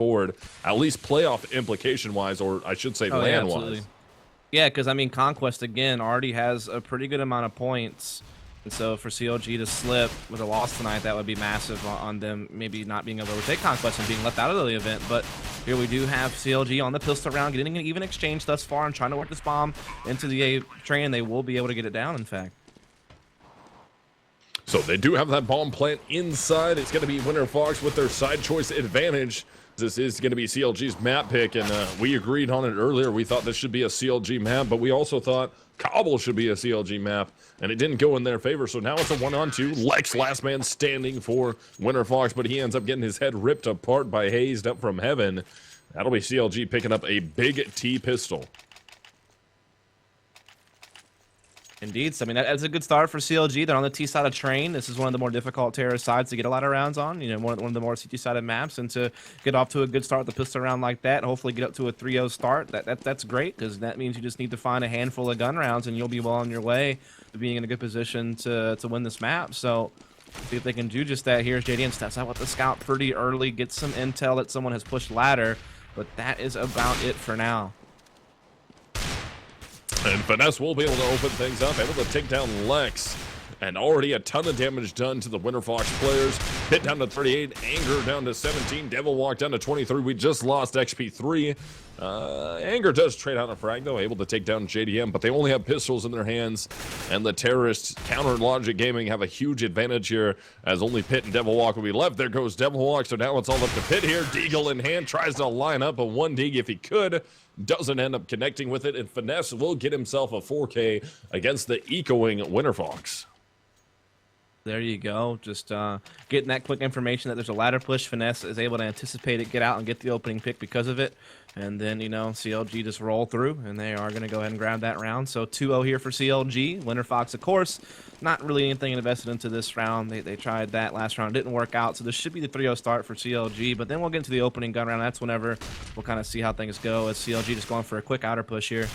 forward, at least playoff implication-wise, or I should say land-wise. Yeah, because, I mean, Conquest, again, already has a pretty good amount of points. And so for CLG to slip with a loss tonight, that would be massive on them maybe not being able to overtake Conquest and being left out of the event. But here we do have CLG on the pistol round, getting an even exchange thus far and trying to work this bomb into the A train. They will be able to get it down, in fact. So they do have that bomb plant inside. It's going to be WinterFox with their side choice advantage. This is going to be CLG's map pick, and we agreed on it earlier. We thought this should be a CLG map, but we also thought Cobble should be a CLG map, and it didn't go in their favor. So now it's a 1-on-2. Lex, last man standing for WinterFox, but he ends up getting his head ripped apart by Hazed up from heaven. That'll be CLG picking up a big T pistol. Indeed. So, I mean, that's a good start for CLG. They're on the T side of train. This is one of the more difficult terror sides to get a lot of rounds on. You know, one of the more CT-sided maps. And to get off to a good start with the pistol round like that, hopefully get up to a 3-0 start, that's great, because that means you just need to find a handful of gun rounds and you'll be well on your way to being in a good position to win this map. So, see if they can do just that. Here's JDM steps out with the scout pretty early, gets some intel that someone has pushed ladder, but that is about it for now. And Finesse will be able to open things up, able to take down Lex. And already a ton of damage done to the WinterFox players. Hit down to 38, Anger down to 17, Devil Walk down to 23. We just lost XP3. Anger does trade out a frag, though, able to take down JDM, but they only have pistols in their hands. And the terrorists, Counter Logic Gaming, have a huge advantage here, as only Pit and Devil Walk will be left. There goes Devil Walk, so now it's all up to Pit here. Deagle in hand, tries to line up a 1-dig if he could. Doesn't end up connecting with it, and Finesse will get himself a 4K against the echoing WinterFox. There you go. Just getting that quick information that there's a ladder push. Finesse is able to anticipate it, get out, and get the opening pick because of it. And then, you know, CLG just roll through, and they are going to go ahead and grab that round. So 2-0 here for CLG. WinterFox, of course, not really anything invested into this round. They tried that last round. It didn't work out. So this should be the 3-0 start for CLG. But then we'll get into the opening gun round. That's whenever we'll kind of see how things go, as CLG just going for a quick outer push here.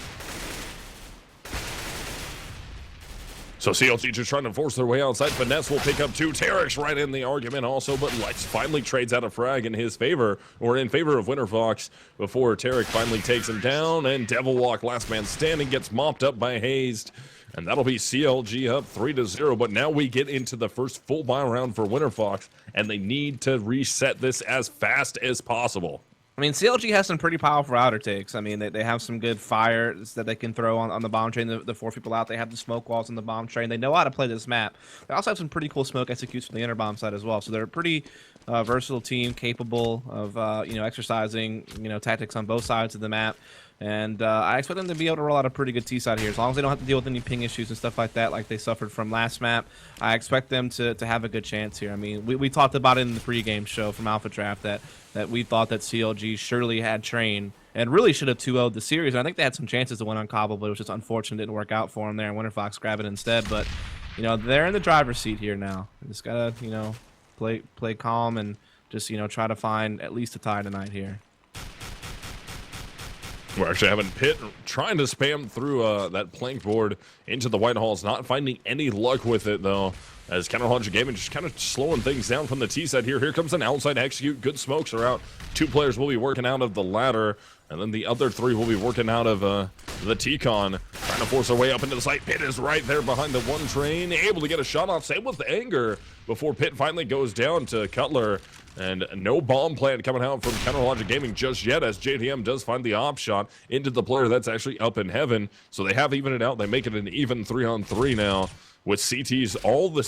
So CLG just trying to force their way outside. Finesse will pick up 2. Terex right in the argument also, but Lex finally trades out a frag in his favor, or in favor of WinterFox, before Terex finally takes him down, and Devil Walk, last man standing, gets mopped up by Hazed. And that'll be CLG up 3-0, but now we get into the first full buy round for WinterFox, and they need to reset this as fast as possible. I mean, CLG has some pretty powerful outer takes. I mean, they have some good fires that they can throw on the bomb train, the 4 people out. They have the smoke walls on the bomb train. They know how to play this map. They also have some pretty cool smoke executes from the inner bomb side as well. So they're a pretty versatile team, capable of, exercising, tactics on both sides of the map. And I expect them to be able to roll out a pretty good T side here. As long as they don't have to deal with any ping issues and stuff like that, like they suffered from last map, I expect them to have a good chance here. I mean, we talked about it in the pregame show from Alpha Draft that we thought that CLG surely had train and really should have 2-0'd the series. And I think they had some chances to win on Cobble, but it was just unfortunate. It didn't work out for them there, and WinterFox grab it instead. But, they're in the driver's seat here now. They just got to, play calm and just, try to find at least a tie tonight here. We're actually having Pit trying to spam through that plank board into the White Halls, not finding any luck with it, though, as Counter Logic Gaming just kind of slowing things down from the T side here. Here comes an outside execute. Good smokes are out. 2 players will be working out of the ladder, and then the other 3 will be working out of the T-Con, trying to force their way up into the site. Pit is right there behind the 1 train, able to get a shot off. Same with Anger before Pit finally goes down to Cutler. And no bomb plant coming out from Counter Logic Gaming just yet, as JDM does find the op shot into the player that's actually up in heaven. So they have evened it out. They make it an even 3-on-3 now, with CTs, all 3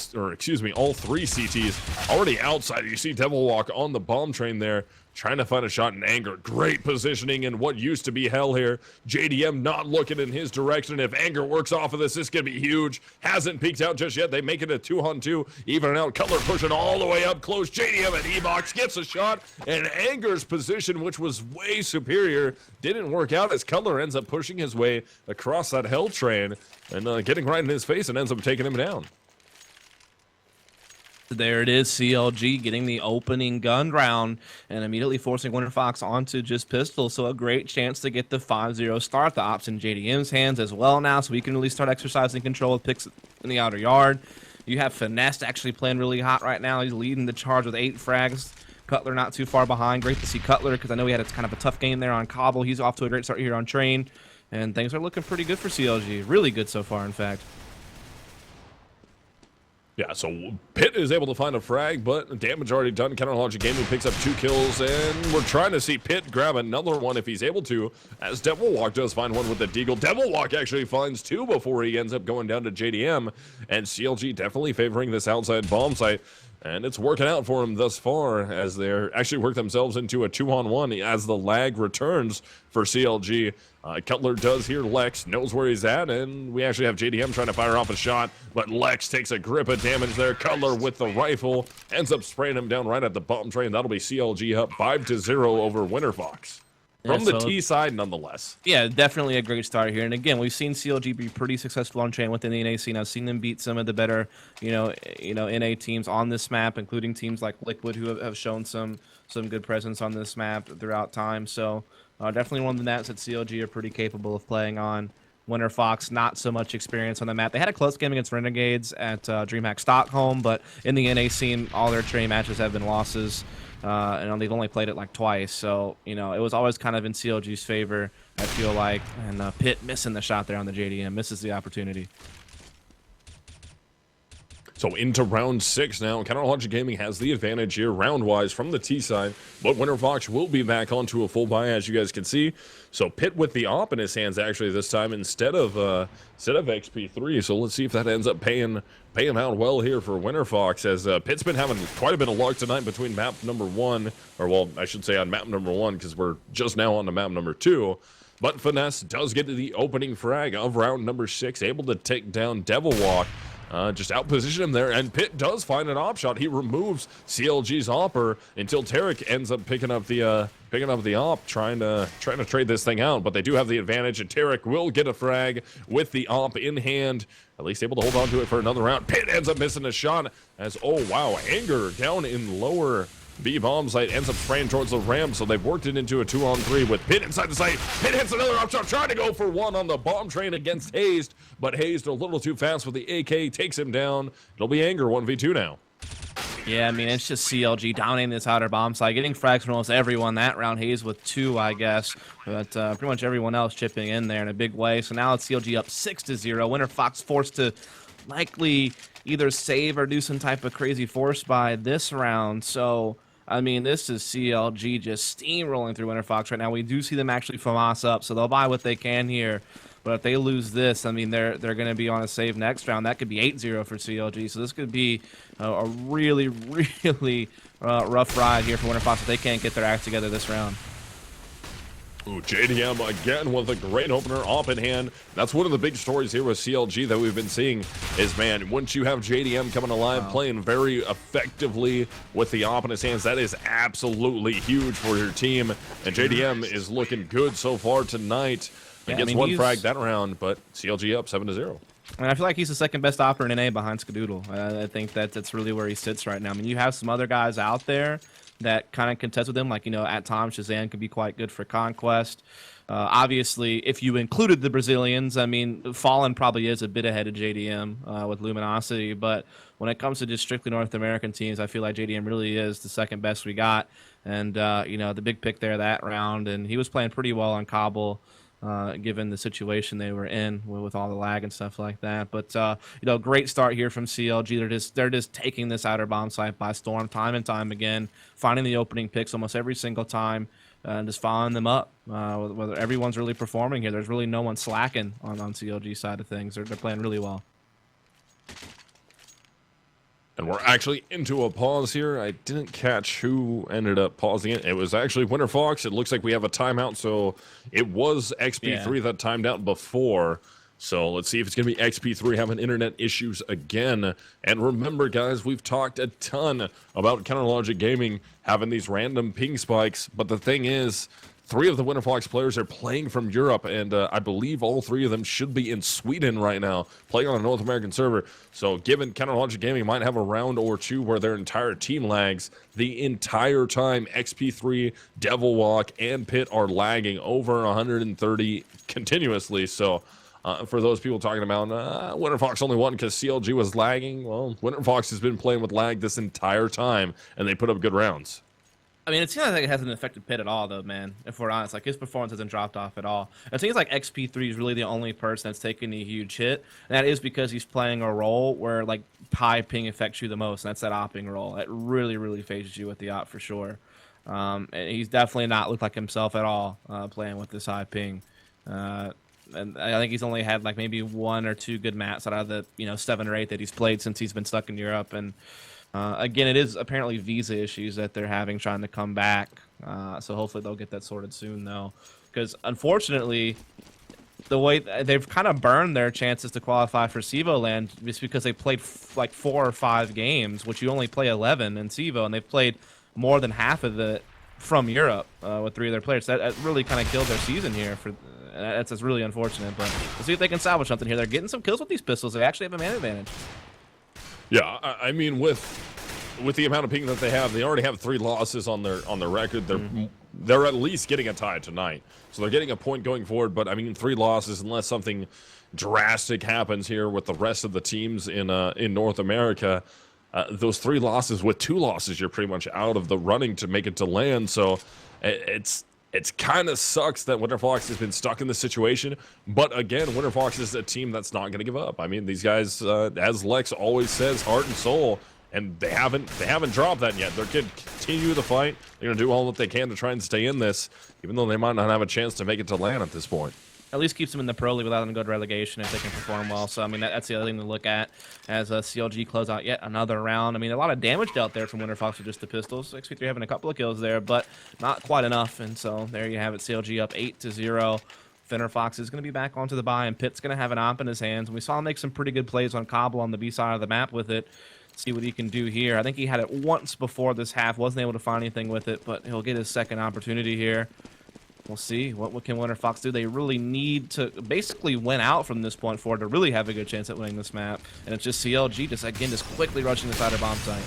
CTs already outside. You see Devil Walk on the bomb train there, trying to find a shot in Anger. Great positioning in what used to be hell here. JDM not looking in his direction. If Anger works off of this is going to be huge. Hasn't peeked out just yet. They make it a 2-on-2. Even out. Cutler pushing all the way up close. JDM at E-Box gets a shot. And Anger's position, which was way superior, didn't work out, as Cutler ends up pushing his way across that hell train and getting right in his face and ends up taking him down. There it is, CLG getting the opening gun round and immediately forcing WinterFox onto just pistol. So a great chance to get the 5-0 start. The ops in JDM's hands as well now, so we can really start exercising control with picks in the outer yard. You have Finesse actually playing really hot right now. He's leading the charge with 8 frags. Cutler not too far behind. Great to see Cutler because I know he had kind of a tough game there on Cobble. He's off to a great start here on Train, and things are looking pretty good for CLG. Really good so far, in fact. Yeah, so Pitt is able to find a frag, but damage already done. Commentators Gaming picks up 2 kills, and we're trying to see Pitt grab another one if he's able to, as Devilwalk does find one with the Deagle. Devilwalk actually finds 2 before he ends up going down to JDM, and CLG definitely favoring this outside bomb site. And it's working out for him thus far, as they're actually work themselves into a 2-on-1 as the lag returns for CLG. Cutler does hear Lex, knows where he's at, and we actually have JDM trying to fire off a shot, but Lex takes a grip of damage there. Cutler with the rifle ends up spraying him down right at the bomb train. That'll be CLG up 5-0 over WinterFox. From the T side, nonetheless. Yeah, definitely a great start here. And again, we've seen CLG be pretty successful on chain within the NA scene. I've seen them beat some of the better, NA teams on this map, including teams like Liquid, who have shown some good presence on this map throughout time. So definitely one of the maps that CLG are pretty capable of playing on. WinterFox, not so much experience on the map. They had a close game against Renegades at DreamHack Stockholm, but in the NA scene, all their train matches have been losses. And they've only played it like twice, so it was always kind of in CLG's favor, I feel like. And Pitt missing the shot there on the JDM, misses the opportunity. So into round 6 now. Commentators Gaming has the advantage here round-wise from the T side, but WinterFox will be back onto a full buy, as you guys can see. So Pitt with the op in his hands actually this time instead of XP3. So let's see if that ends up paying out well here for WinterFox, as Pitt's been having quite a bit of luck tonight between map number 1, or well, I should say on map number 1, because we're just now on to map number 2. But Finesse does get to the opening frag of round number 6, able to take down Devilwalk. Just outposition him there, and Pitt does find an op shot. He removes CLG's opper until Tarek ends up picking up the op, trying to trade this thing out. But they do have the advantage, and Tarek will get a frag with the op in hand, at least able to hold on to it for another round. Pitt ends up missing a shot, as oh wow, Anger down in lower B bomb site ends up spraying towards the ramp, so they've worked it into a 2-on-3 with Pitt inside the site. Pitt hits another up shot, trying to go for 1 on the bomb train against Hazed, but Hazed a little too fast with the AK, takes him down. It'll be Anger 1v2 now. Yeah, I mean, it's just CLG dominating this outer bomb site, getting frags from almost everyone that round. Hayes with 2, I guess, but pretty much everyone else chipping in there in a big way. So now it's CLG up 6-0. WinterFox forced to likely either save or do some type of crazy force buy this round. So I mean, this is CLG just steamrolling through WinterFox right now. We do see them actually FAMAS up, so they'll buy what they can here. But if they lose this, I mean, they're going to be on a save next round. That could be 8-0 for CLG. So this could be a really, really rough ride here for WinterFox if they can't get their act together this round. Ooh, JDM again with a great opener off in hand. That's one of the big stories here with CLG that we've been seeing is, man, once you have JDM coming alive, playing very effectively with the op in his hands, that is absolutely huge for your team. And JDM is looking good so far tonight. He gets one frag that round, but CLG up 7-0. And I feel like he's the second best opper in NA behind Skadoodle. I think that's really where he sits right now. I mean, you have some other guys out there that kind of contest with him, like, at times Shazam could be quite good for Conquest. Obviously, if you included the Brazilians, I mean, Fallen probably is a bit ahead of JDM with Luminosity, but when it comes to just strictly North American teams, I feel like JDM really is the second best we got. And, the big pick there that round, and he was playing pretty well on Kabul, given the situation they were in with all the lag and stuff like that. But great start here from CLG. They're just taking this outer bomb site by storm time and time again, finding the opening picks almost every single time, and just following them up. Whether everyone's really performing here, there's really no one slacking on CLG side of things. They're playing really well. And we're actually into a pause here. I didn't catch who ended up pausing it. It was actually WinterFox. It looks like we have a timeout, so it was XP3 that timed out before. So let's see if it's going to be XP3 having internet issues again. And remember, guys, we've talked a ton about Counterlogic Gaming having these random ping spikes. But the thing is, 3 of the WinterFox players are playing from Europe, and I believe all 3 of them should be in Sweden right now, playing on a North American server. So given Counterlogic Gaming might have a round or 2 where their entire team lags, the entire time XP3, Devilwalk, and Pitt are lagging over 130 continuously. So for those people talking about WinterFox only won because CLG was lagging, well, WinterFox has been playing with lag this entire time, and they put up good rounds. I mean, it seems like it hasn't affected Pitt at all, though, man. If we're honest, like his performance hasn't dropped off at all. It seems like XP3 is really the only person that's taken a huge hit. And that is because he's playing a role where like high ping affects you the most. And that's that opping role. That really, really phases you with the op for sure. And he's definitely not looked like himself at all playing with this high ping. And I think he's only had like maybe 1 or 2 good maps out of the 7 or 8 that he's played since he's been stuck in Europe. And again, it is apparently visa issues that they're having trying to come back. So hopefully they'll get that sorted soon, though. Because unfortunately, the way they've kind of burned their chances to qualify for CEVO land just because they played like 4 or 5 games, which you only play 11 in CEVO, and they've played more than half of it from Europe with 3 of their players. That really kind of killed their season here. That's really unfortunate, but we'll see if they can salvage something here. They're getting some kills with these pistols. They actually have a man advantage. Yeah, I mean, with the amount of ping that they already have 3 losses on their record. They're at least getting a tie tonight, so they're getting a point going forward. But I mean, 3 losses, unless something drastic happens here with the rest of the teams in North America, those 3 losses with 2 losses, you're pretty much out of the running to make it to land. So it's kind of sucks that WinterFox has been stuck in this situation. But again, WinterFox is a team that's not going to give up. I mean, these guys, as Lex always says, heart and soul, and they haven't dropped that yet. They're going to continue the fight. They're going to do all that they can to try and stay in this, even though they might not have a chance to make it to land at this point. At least keeps them in the pro league without them to go to relegation if they can perform well. So, I mean, that's the other thing to look at as CLG close out yet another round. I mean, a lot of damage dealt there from WinterFox with just the pistols. XP3 having a couple of kills there, but not quite enough. And so there you have it, CLG up 8-0. WinterFox is going to be back onto the bye, and Pitt's going to have an op in his hands. And we saw him make some pretty good plays on Cobble on the B side of the map with it. See what he can do here. I think he had it once before this half, wasn't able to find anything with it, but he'll get his second opportunity here. We'll see. What can WinterFox do? They really need to basically win out from this point forward to really have a good chance at winning this map. And it's just CLG just quickly rushing inside their bomb site.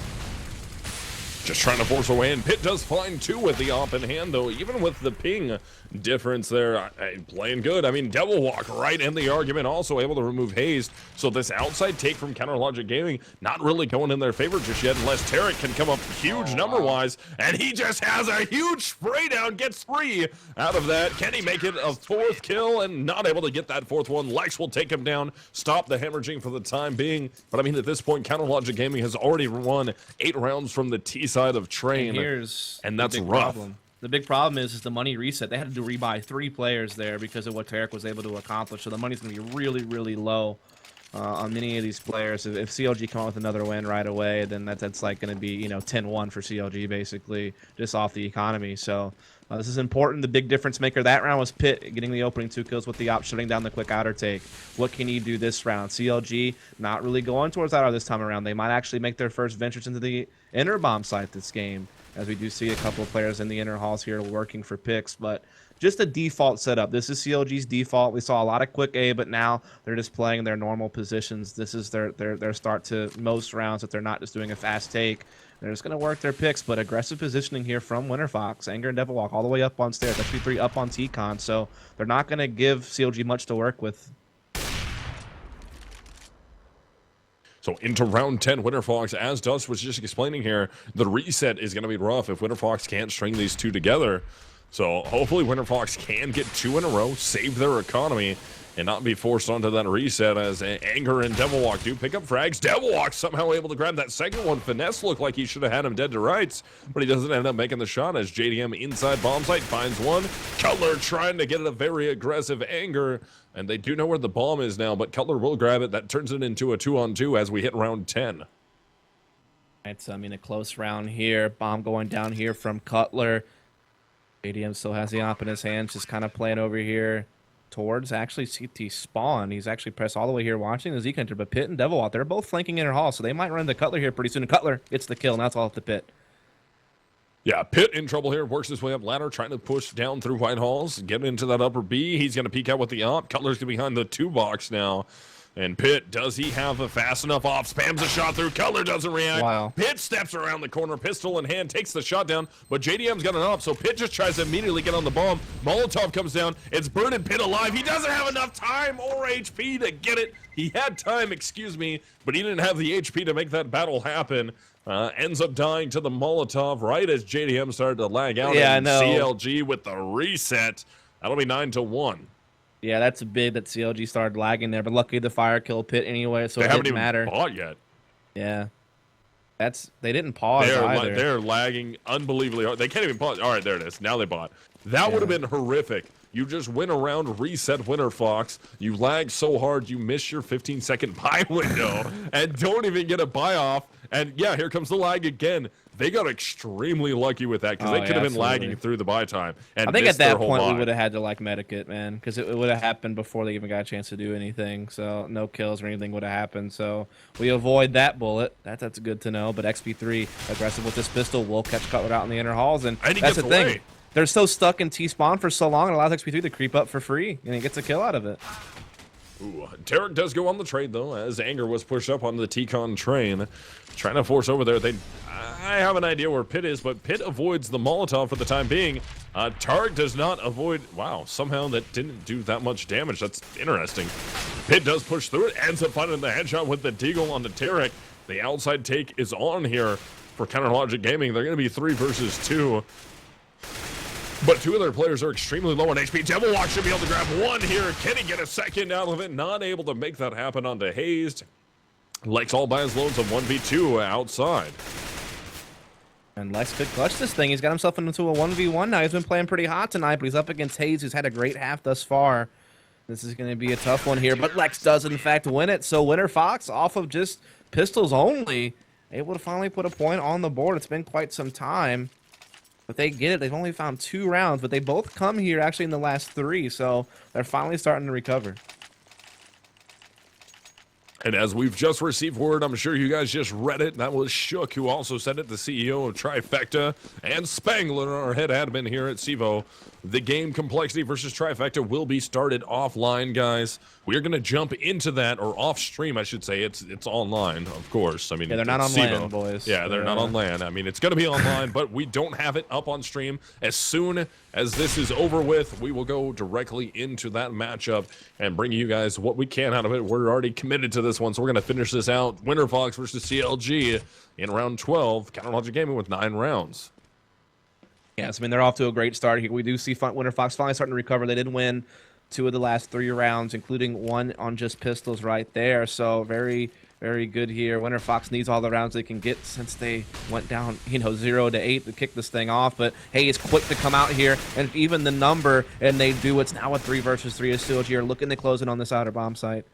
Just trying to force away, and Pitt does find 2 with the op in hand, though. Even with the ping difference there, playing good. I mean, Devil Walk right in the argument, also able to remove haste. So this outside take from Counterlogic Gaming not really going in their favor just yet, unless Tarek can come up huge number-wise, and he just has a huge spray down, gets 3 out of that. Can he make it a 4th kill? And not able to get that 4th one. Lex will take him down, stop the hemorrhaging for the time being. But I mean, at this point, Counterlogic Gaming has already won 8 rounds from the T side of Train, and that's rough. The big problem is the money reset. They had to rebuy 3 players there because of what Tarek was able to accomplish. So the money's going to be really, really low on many of these players. If CLG come out with another win right away, then that's like going to be 10-1 for CLG basically, just off the economy. So this is important. The big difference maker that round was Pitt getting the opening 2 kills with the op, shutting down the quick outer take. What can he do this round? CLG not really going towards outer this time around. They might actually make their first ventures into the inner bomb site this game, as we do see a couple of players in the inner halls here working for picks. But just a default setup. This is CLG's default. We saw a lot of quick A, but now they're just playing their normal positions. This is their start to most rounds if they're not just doing a fast take. They're just going to work their picks, but aggressive positioning here from WinterFox. Anger and Devil Walk all the way up on stairs. XP3 up on T-Con, so they're not going to give CLG much to work with. So into round 10, WinterFox, as Dust was just explaining here, the reset is going to be rough if WinterFox can't string these 2 together. So hopefully WinterFox can get 2 in a row, save their economy, and not be forced onto that reset as Anger and Devil Walk do pick up frags. Devil Walk somehow able to grab that second one. Finesse looked like he should have had him dead to rights, but he doesn't end up making the shot as JDM inside bomb site finds one. Cutler trying to get a very aggressive Anger, and they do know where the bomb is now, but Cutler will grab it. That turns it into a 2-on-2 as we hit round 10. Right, so I mean a close round here. Bomb going down here from Cutler. JDM still has the op in his hands, just kind of playing over here towards actually CT spawn. He's actually pressed all the way here watching the Zeke enter, but Pitt and Devil out, they're both flanking inner hall, so they might run into Cutler here pretty soon. And Cutler gets the kill, and that's all up to Pitt. Yeah, Pitt in trouble here, works his way up ladder, trying to push down through White Halls, get into that upper B. He's going to peek out with the op. Cutler's behind the 2 box now. And Pitt, does he have a fast enough off? Spams a shot through. Cutler doesn't react. Wow. Pitt steps around the corner, pistol in hand, takes the shot down, but JDM's got it up, so Pitt just tries to immediately get on the bomb. Molotov comes down. It's burning Pitt alive. He doesn't have enough time or HP to get it. He had time, excuse me, but he didn't have the HP to make that battle happen. Ends up dying to the Molotov right as JDM started to lag out. Yeah, and I know. CLG with the reset. That'll be 9-1. Yeah, that's big that CLG started lagging there, but luckily the fire killed Pitt anyway, so They it haven't didn't even matter. bought yet. Yeah. They didn't pause either. They're lagging unbelievably hard. They can't even pause. All right, there it is. Now they bought. That would have been horrific. You just went around, reset WinterFox. You lag so hard, you miss your 15-second buy window and don't even get a buy off. And yeah, here comes the lag again. They got extremely lucky with that because they could have been lagging through the buy time. And I think at that point buy. we would have had to like medikit, man, because it would have happened before they even got a chance to do anything. So no kills or anything would have happened. So we avoid that bullet. That's good to know. But XP3 aggressive with this pistol will catch Cutler out in the inner halls, and that's the thing. They're so stuck in T-spawn for so long, it allows XP3 to creep up for free, and he gets a kill out of it. Ooh, Tarek does go on the trade, though, as Anger was pushed up on the T-Con train. Trying to force over there. I have an idea where Pitt is, but Pitt avoids the Molotov for the time being. Tarek does not avoid... Wow, somehow that didn't do that much damage. That's interesting. Pitt does push through it, ends up finding the headshot with the Deagle on the Tarek. The outside take is on here for Counterlogic Gaming. They're going to be 3 versus 2. But 2 of their players are extremely low on HP. DevilWalk should be able to grab 1 here. Can he get a second out of it? Not able to make that happen onto Hazed. Lex all by his loads of 1v2 outside. And Lex could clutch this thing. He's got himself into a 1v1 now. He's been playing pretty hot tonight, but he's up against Hayes, who's had a great half thus far. This is going to be a tough one here, but Lex does, in fact, win it. So WinterFox, off of just pistols only, able to finally put a point on the board. It's been quite some time. But they get it. They've only found 2 rounds, but they both come here actually in the last 3, so they're finally starting to recover. And as we've just received word, I'm sure you guys just read it. That was Shook, who also said it, the CEO of Trifecta, and Spangler, our head admin here at CEVO. The game Complexity versus Trifecta will be started offline, guys. We are going to jump into that, or off stream, I should say. It's online, of course. I mean, yeah, they're not on CEVO. LAN, boys. Yeah, they're not on LAN. I mean, it's going to be online, but we don't have it up on stream. As soon as this is over with, we will go directly into that matchup and bring you guys what we can out of it. We're already committed to this one, so we're going to finish this out. WinterFox versus CLG in round 12. Counterlogic Gaming with 9 rounds. Yes, I mean, they're off to a great start here. We do see WinterFox finally starting to recover. They did win 2 of the last 3 rounds, including 1 on just pistols right there. So very, very good here. WinterFox needs all the rounds they can get since they went down, 0-8 to kick this thing off. But Hayes quick to come out here and even the number, and they do. It's now a 3 versus 3 as CLG are looking to close it on this outer bomb site.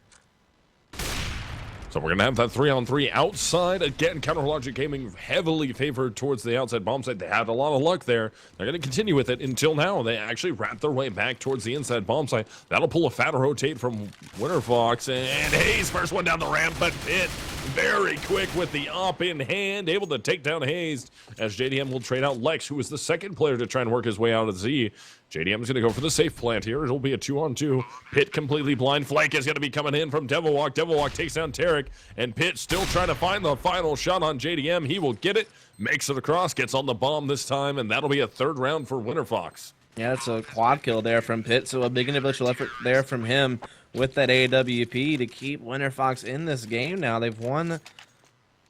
So we're going to have that 3-on-3 outside. Again, Counterlogic Gaming heavily favored towards the outside bomb site. They had a lot of luck there. They're going to continue with it until now. They actually wrap their way back towards the inside bomb site. That'll pull a fat rotate from WinterFox. And Hayes, first one down the ramp, but Pitt very quick with the op in hand, able to take down Hayes as JDM will trade out Lex, who is the second player to try and work his way out of Z. JDM is going to go for the safe plant here. It'll be a 2-on-2. Pitt completely blind. Flank is going to be coming in from DevilWalk. DevilWalk takes down Tarek, and Pitt still trying to find the final shot on JDM. He will get it, makes it across, gets on the bomb this time, and that'll be a 3rd round for WinterFox. Yeah, that's a quad kill there from Pitt, so a big individual effort there from him with that AWP to keep WinterFox in this game now. They've won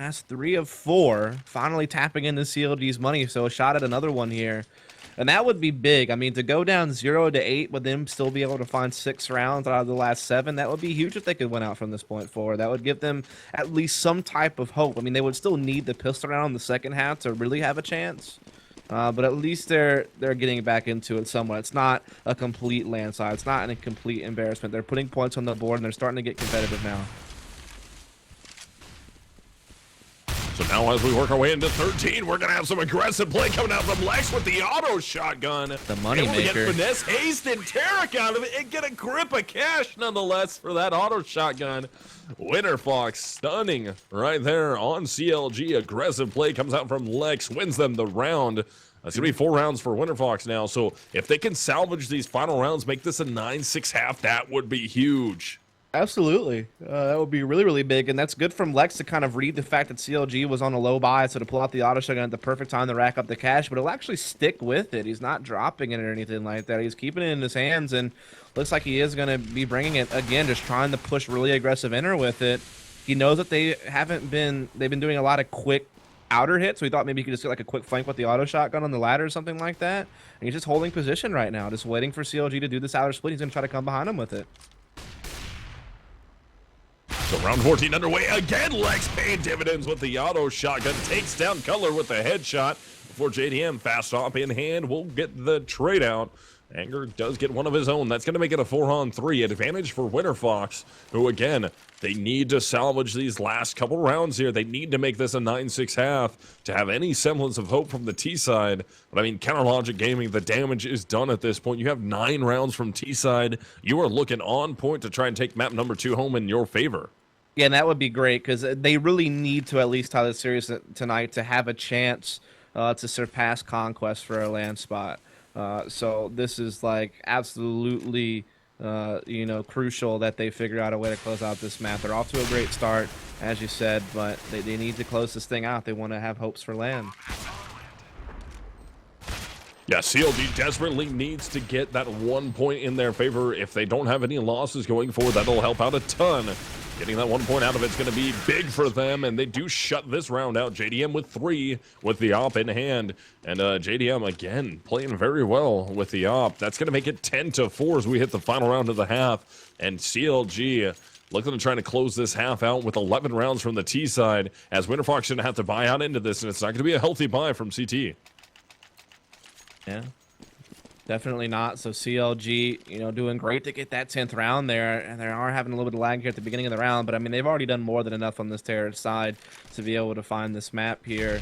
last 3 of 4, finally tapping into CLG's money, so a shot at another one here. And that would be big. I mean, to go down 0-8 with them still be able to find 6 rounds out of the last 7, that would be huge if they could win out from this point forward. That would give them at least some type of hope. I mean, they would still need the pistol round in the second half to really have a chance. But at least they're getting back into it somewhat. It's not a complete landslide. It's not a complete embarrassment. They're putting points on the board, and they're starting to get competitive now. So now as we work our way into 13, we're going to have some aggressive play coming out from Lex with the auto shotgun. The money maker. Get finesse, Haste, and Tarek out of it and get a grip of cash nonetheless for that auto shotgun. WinterFox stunning right there on CLG. Aggressive play comes out from Lex, wins them the round. It's going to be 4 rounds for WinterFox now. So if they can salvage these final rounds, make this a 9-6 half, that would be huge. Absolutely. That would be really, really big, and that's good from Lex to kind of read the fact that CLG was on a low buy, so to pull out the auto shotgun at the perfect time to rack up the cash, but he'll actually stick with it. He's not dropping it or anything like that. He's keeping it in his hands, and looks like he is going to be bringing it again, just trying to push really aggressive inner with it. He knows that they've been doing a lot of quick outer hits, so he thought maybe he could just get like a quick flank with the auto shotgun on the ladder or something like that. And he's just holding position right now, just waiting for CLG to do this outer split. He's going to try to come behind him with it. So round 14 underway again. Lex paying dividends with the auto shotgun. Takes down Color with the headshot before JDM fast off in hand will get the trade out. Anger does get one of his own. That's going to make it a 4-on-3 advantage for WinterFox, who again, they need to salvage these last couple rounds here. They need to make this a 9-6 half to have any semblance of hope from the T side. But I mean, Counter Logic Gaming, the damage is done at this point. You have 9 rounds from T side. You are looking on point to try and take map number 2 home in your favor. Yeah, and that would be great because they really need to at least tie this series tonight to have a chance to surpass Conquest for a land spot. So this is like absolutely, crucial that they figure out a way to close out this map. They're off to a great start, as you said, but they need to close this thing out. They want to have hopes for land. Yeah, CLG desperately needs to get that 1 point in their favor. If they don't have any losses going forward, that'll help out a ton. Getting that 1 point out of it's going to be big for them, and they do shut this round out. JDM with 3 with the op in hand, and JDM again playing very well with the op. That's going to make it 10-4 as we hit the final round of the half, and CLG looking to try to close this half out with 11 rounds from the T side, as WinterFox shouldn't have to buy out into this, and it's not going to be a healthy buy from CT. Yeah, definitely not. So CLG, doing great to get that 10th round there, and they are having a little bit of lag here at the beginning of the round, but I mean, they've already done more than enough on this terrorist side to be able to find this map here.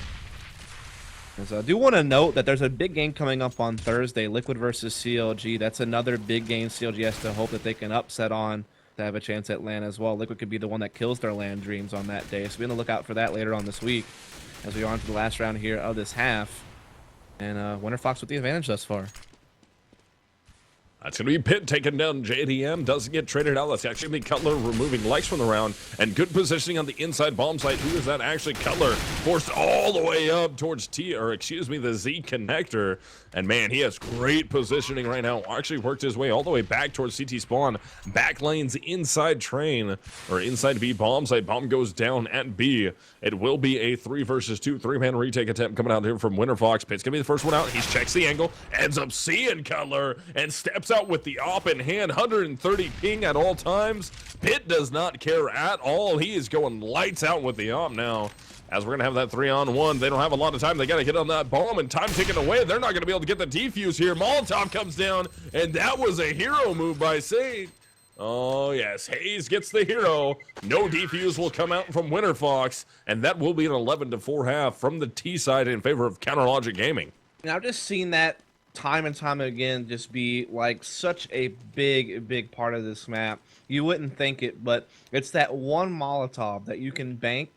And so I do want to note that there's a big game coming up on Thursday, Liquid versus CLG. That's another big game CLG has to hope that they can upset on to have a chance at LAN as well. Liquid could be the one that kills their LAN dreams on that day, so be on the lookout for that later on this week as we are on to the last round here of this half. And WinterFox with the advantage thus far. That's going to be Pitt taking down JDM. Doesn't get traded out. That's actually Cutler removing Lex from the round. And good positioning on the inside bomb site. Who is that? Actually, Cutler forced all the way up towards the Z connector. And man, he has great positioning right now. Actually worked his way all the way back towards CT spawn. Back lanes inside train, or inside B bomb site. Bomb goes down at B. It will be a 3 versus 2 3-man retake attempt coming out here from WinterFox. Pitt's going to be the first one out. He checks the angle, ends up seeing Cutler, and steps out with the op in hand. 130 ping at all times. Pitt does not care at all. He is going lights out with the op now. As we're going to have that 3-on-1. They don't have a lot of time. They got to get on that bomb, and time ticking away. They're not going to be able to get the defuse here. Molotov comes down, and that was a hero move by Sage. Oh, yes. Hayes gets the hero. No defuse will come out from WinterFox, and that will be an 11-4 half from the T side in favor of Counter Logic Gaming. And I've just seen that time and time again just be like such a big part of this map. You wouldn't think it, but it's that one Molotov that you can bank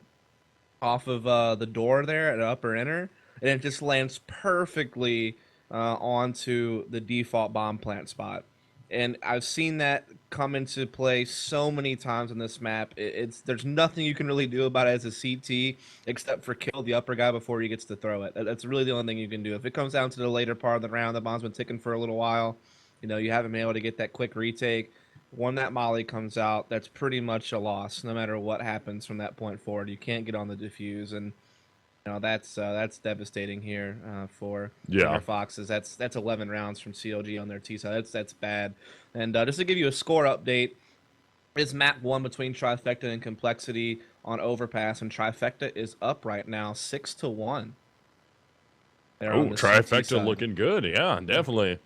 off of the door there at upper inner, and it just lands perfectly onto the default bomb plant spot. And I've seen that come into play so many times on this map. There's nothing you can really do about it as a CT except for kill the upper guy before he gets to throw it. That's really the only thing you can do. If it comes down to the later part of the round, the bomb's been ticking for a little while, you haven't been able to get that quick retake. When that molly comes out, that's pretty much a loss no matter what happens from that point forward. You can't get on the diffuse, and that's devastating here for WinterFox. That's 11 rounds from CLG on their T side. That's bad. And just to give you a score update, it's map 1 between Trifecta and Complexity on Overpass, and Trifecta is up right now 6-1. Oh, Trifecta looking good. Yeah, definitely.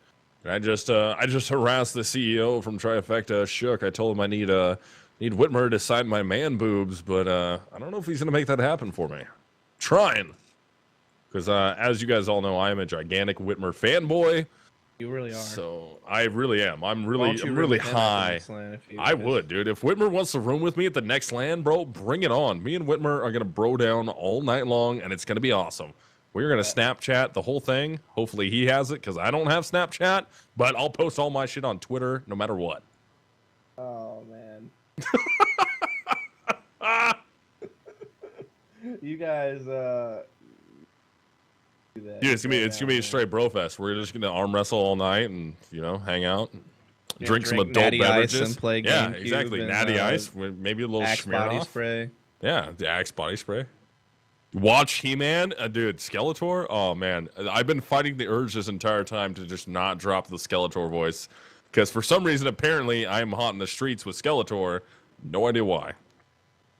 I just harassed the CEO from Trifecta, Shook. I told him I need Whitmer to sign my man boobs, but I don't know if he's gonna make that happen for me. Trying, because as you guys all know, I am a gigantic Whitmer fanboy. You really are. So I really am. I'm really high. I would, dude. If Whitmer wants to room with me at the next LAN, bro, bring it on. Me and Whitmer are gonna bro down all night long, and it's gonna be awesome. We're going to Snapchat the whole thing. Hopefully he has it, because I don't have Snapchat, but I'll post all my shit on Twitter no matter what. Oh, man. You guys, Dude, it's gonna be a straight bro fest. We're just gonna arm wrestle all night and drink some adult Natty Ice beverages. and play Yeah, GameCube exactly. and, Natty Ice, with maybe a little Axe smear body off. spray. Yeah, the Axe body spray. Watch He-Man, dude. Skeletor. Oh man, I've been fighting the urge this entire time to just not drop the Skeletor voice, because for some reason apparently I am hot in the streets with Skeletor. No idea why.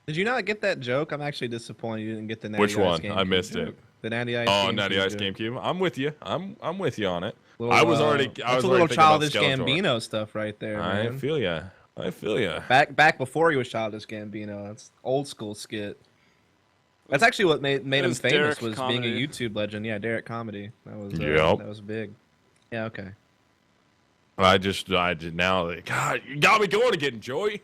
Did you not get that joke? I'm actually disappointed you didn't get the Natty Which Ice one? GameCube I missed joke. it. The Natty Ice. Oh, GameCube Natty Ice joke. GameCube. I'm with you. I'm with you on it. Little, I was already. I that's was a little already thinking about childish Skeletor. Gambino stuff right there, I man. feel ya. I feel ya. Back before he was childish Gambino. That's old school skit. That's actually what made him famous, Derek was Comedy. being a YouTube legend. Yeah, Derek Comedy. That was Yep. that was big. Yeah, okay. I just now. God, you got me going again, Joey.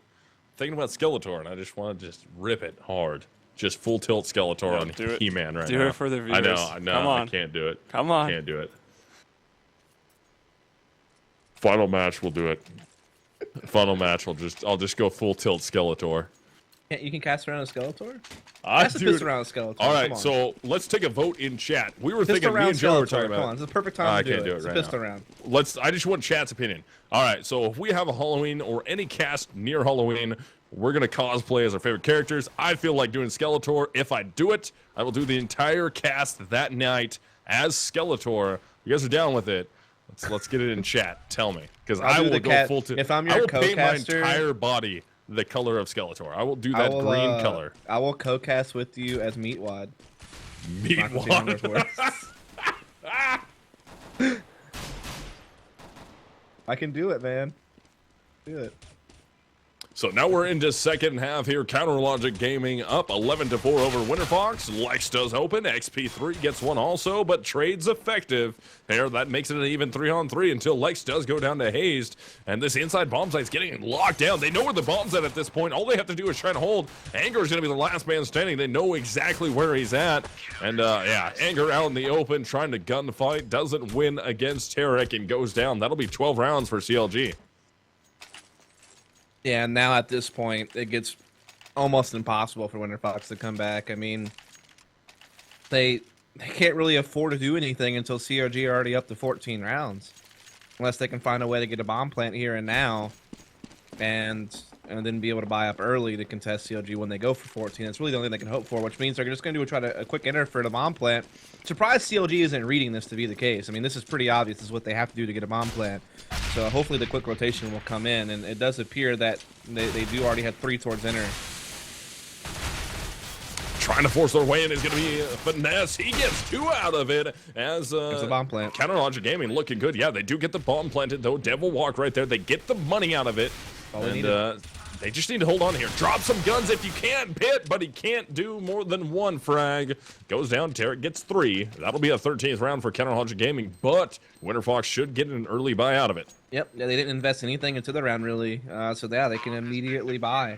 Thinking about Skeletor, and I just want to just rip it hard. Just full tilt Skeletor Yeah, on do it. He-Man right Do now. it for the I know. viewers. I know. Come on. I can't do it. Come on. Can't do it. Final match, we'll do it. Final match, I'll just go full tilt Skeletor. You can cast around a Skeletor? I That's a piss around a Skeletor. All Come right, on. so let's take a vote in chat. We were Pissed thinking, me around and Joe were Skeletor. talking Come about. on, it's the perfect time I to do can't it. do it It's right a pissed now. around. I just want chat's opinion. All right, so if we have a Halloween or any cast near Halloween, we're gonna cosplay as our favorite characters. I feel like doing Skeletor. If I do it, I will do the entire cast that night as Skeletor. You guys are down with it? Let's get it in chat. Tell me, because I will go full to. If I'm I your will paint my co-caster, entire body the color of Skeletor. I will do that green color. I will co-cast with you as Meatwad. Meatwad. I can do it, man. Do it. So now we're into second half here. Counter Logic Gaming up 11-4 over WinterFox. Lex does open. XP3 gets one also, but trade's effective. There, that makes it an even 3-on-3 until Lex does go down to Hazed. And this inside bomb site's getting locked down. They know where the bomb's at this point. All they have to do is try to hold. Anger is going to be the last man standing. They know exactly where he's at. And yeah, Anger out in the open trying to gunfight. Doesn't win against Tarek and goes down. That'll be 12 rounds for CLG. Yeah, and now at this point, it gets almost impossible for WinterFox to come back. I mean, they can't really afford to do anything until CLG are already up to 14 rounds, unless they can find a way to get a bomb plant here and now, and then be able to buy up early to contest CLG when they go for 14. That's really the only thing they can hope for, which means they're just going to try a quick enter for the bomb plant. Surprised CLG isn't reading this to be the case. I mean, this is pretty obvious. This is what they have to do to get a bomb plant. So hopefully the quick rotation will come in, and it does appear that they do already have 3 towards enter. Trying to force their way in is going to be a finesse. He gets 2 out of it as It's a bomb plant. Counter Logic Gaming looking good. Yeah, they do get the bomb planted though. Devil Walk right there. They get the money out of it. All they And needed. they just need to hold on here. Drop some guns if you can, Pit, but he can't do more than 1 frag. Goes down. Tarek gets 3. That'll be a 13th round for Counter Logic Gaming, but WinterFox should get an early buy out of it. Yep, yeah, they didn't invest anything into the round really, so yeah, they can immediately buy.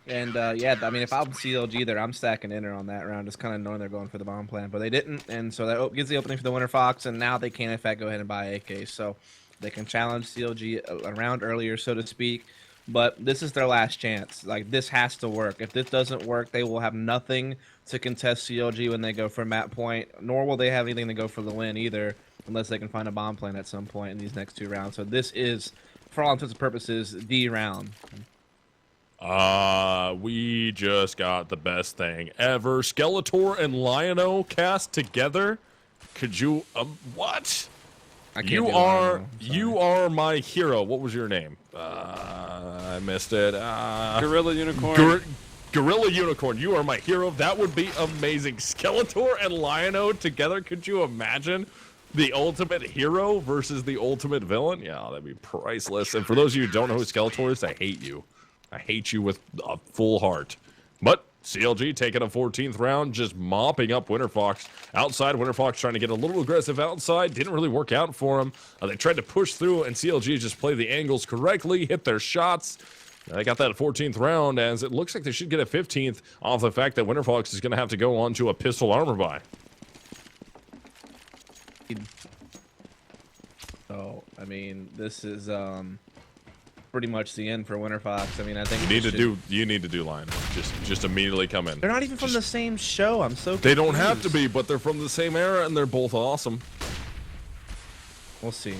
And yeah, I mean, if I'm CLG there, I'm stacking enter on that round, just kind of knowing they're going for the bomb plan, but they didn't, and so that gives the opening for the WinterFox, and now they can in fact go ahead and buy AK, so they can challenge CLG a round earlier, so to speak. But this is their last chance. Like, this has to work. If this doesn't work, they will have nothing to contest CLG when they go for map point, nor will they have anything to go for the win either, unless they can find a bomb plan at some point in these next 2 rounds. So this is, for all intents and purposes, the round. We just got the best thing ever. Skeletor and Lion-O cast together. Could you, what? I can't You do are, Lion-O, I'm sorry. you are my hero. What was your name? I missed it. Gorilla Unicorn. Gorilla Unicorn, you are my hero. That would be amazing. Skeletor and Lion-O together. Could you imagine the ultimate hero versus the ultimate villain? Yeah, that'd be priceless. And for those of you who don't know who Skeletor is, I hate you. I hate you with a full heart. But CLG taking a 14th round, just mopping up WinterFox. Outside, WinterFox trying to get a little aggressive outside. Didn't really work out for them. They tried to push through, and CLG just played the angles correctly, hit their shots. They got that 14th round, as it looks like they should get a 15th off the fact that WinterFox is going to have to go on to a pistol armor buy. So, I mean, this is pretty much the end for WinterFox. I mean, I think you need to do Lion. Just immediately come in. They're not even from the same show. I'm so confused. They don't have to be, but they're from the same era and they're both awesome. We'll see.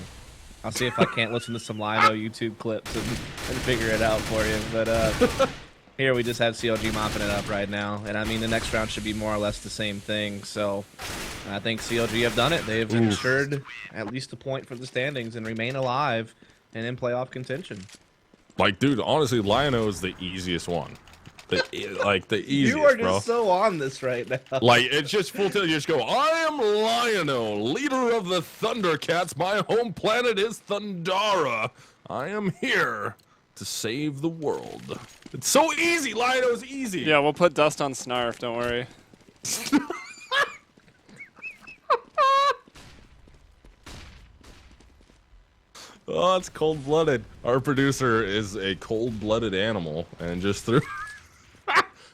I'll see if I can't listen to some Lino YouTube clips and figure it out for you. But here we just have CLG mopping it up right now. And I mean, the next round should be more or less the same thing. So I think CLG have done it. They have ensured at least a point for the standings and remain alive and in playoff contention. Like, dude, honestly, Lino is the easiest one. The easiest, you are bro. just so on this right now. Like, it's just full tilt. You just go, I am Lionel, leader of the Thundercats. My home planet is Thundara. I am here to save the world. It's so easy. Lionel's easy. Yeah, we'll put dust on Snarf. Don't worry. Oh, it's cold-blooded. Our producer is a cold-blooded animal and just threw...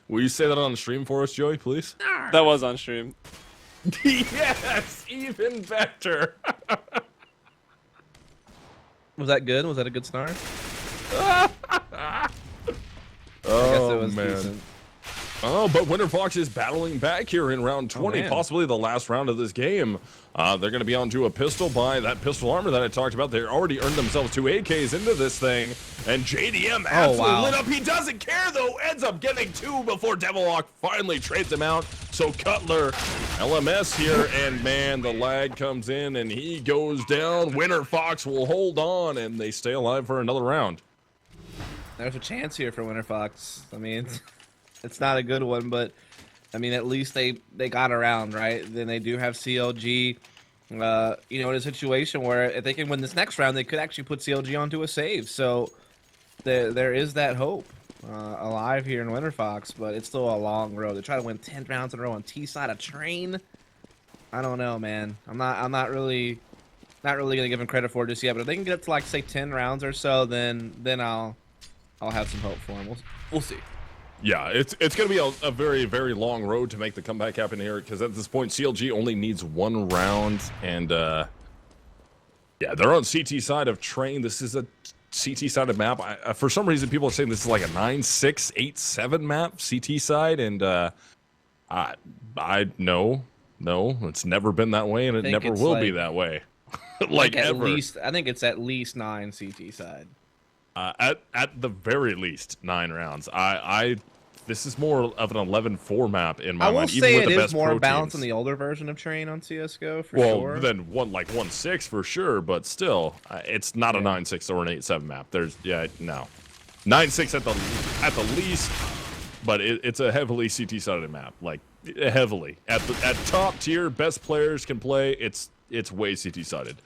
Will you say that on stream for us, Joey, please? That was on stream. Yes, even better. Was that good? Was that a good start? Oh, man. Decent. Oh, but WinterFox is battling back here in round 20, possibly the last round of this game. They're going to be onto a pistol by that pistol armor that I talked about. They already earned themselves 2 AKs into this thing. And JDM absolutely lit up. He doesn't care, though. Ends up getting 2 before Devilhawk finally trades him out. So Cutler, LMS here, and man, the lag comes in and he goes down. WinterFox will hold on, and they stay alive for another round. There's a chance here for WinterFox. I mean... It's not a good one, but I mean, at least they got around, right? Then they do have CLG, in a situation where if they can win this next round, they could actually put CLG onto a save. So there is that hope alive here in WinterFox, but it's still a long road. They try to win 10 rounds in a row on T side of Train. I don't know, man. I'm not really gonna give them credit for it just yet. But if they can get up to like say 10 rounds or so, then I'll have some hope for them. We'll see. Yeah, it's going to be a very, very long road to make the comeback happen here, because at this point, CLG only needs 1 round, and, yeah, they're on CT side of Train. This is a CT side of map. For some reason, people are saying this is like a 9-6, 8-7 map, CT side, and, no, it's never been that way, and it never will be that way. Like, ever. I think it's at least 9 CT side. At the very least, 9 rounds. This is more of an 11-4 map in my mind. I will say it is more balanced than the older version of Train on CS:GO for sure. Well, then 1-6 for sure, but still, it's not a 9-6 or an 8-7 map. There's no 9-6 at the least, but it's a heavily CT sided map, like heavily at top tier. Best players can play. It's way CT sided.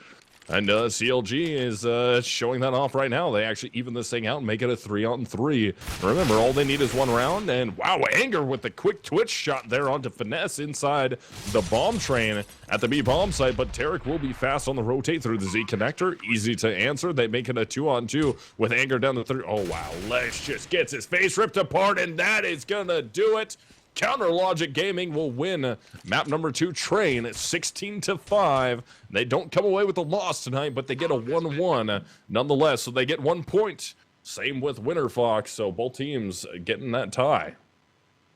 And CLG is showing that off right now. They actually even this thing out and make it a 3-on-3. Remember, all they need is 1 round. And wow, Anger with the quick twitch shot there onto Finesse inside the bomb train at the B bomb site. But Tarek will be fast on the rotate through the Z connector. Easy to answer. They make it a 2-on-2 with Anger down the 3. Oh wow, Lesh just gets his face ripped apart, and that is gonna do it. Counter Logic Gaming will win map number 2, Train, 16-5. They don't come away with a loss tonight, but they get a 1-1 nonetheless, so they get 1 point. Same with WinterFox, so both teams getting that tie.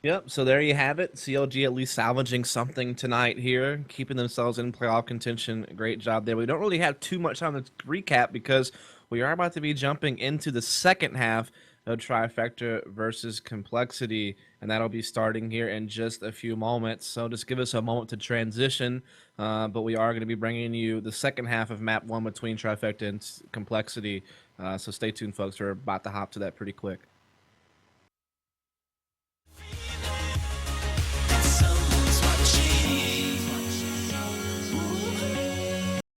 Yep, so there you have it. CLG at least salvaging something tonight here, keeping themselves in playoff contention. Great job there. We don't really have too much time to recap because we are about to be jumping into the second half of Trifecta versus Complexity, and that'll be starting here in just a few moments. So just give us a moment to transition, but we are going to be bringing you the second half of map 1 between Trifecta and Complexity. So stay tuned, folks. We're about to hop to that pretty quick.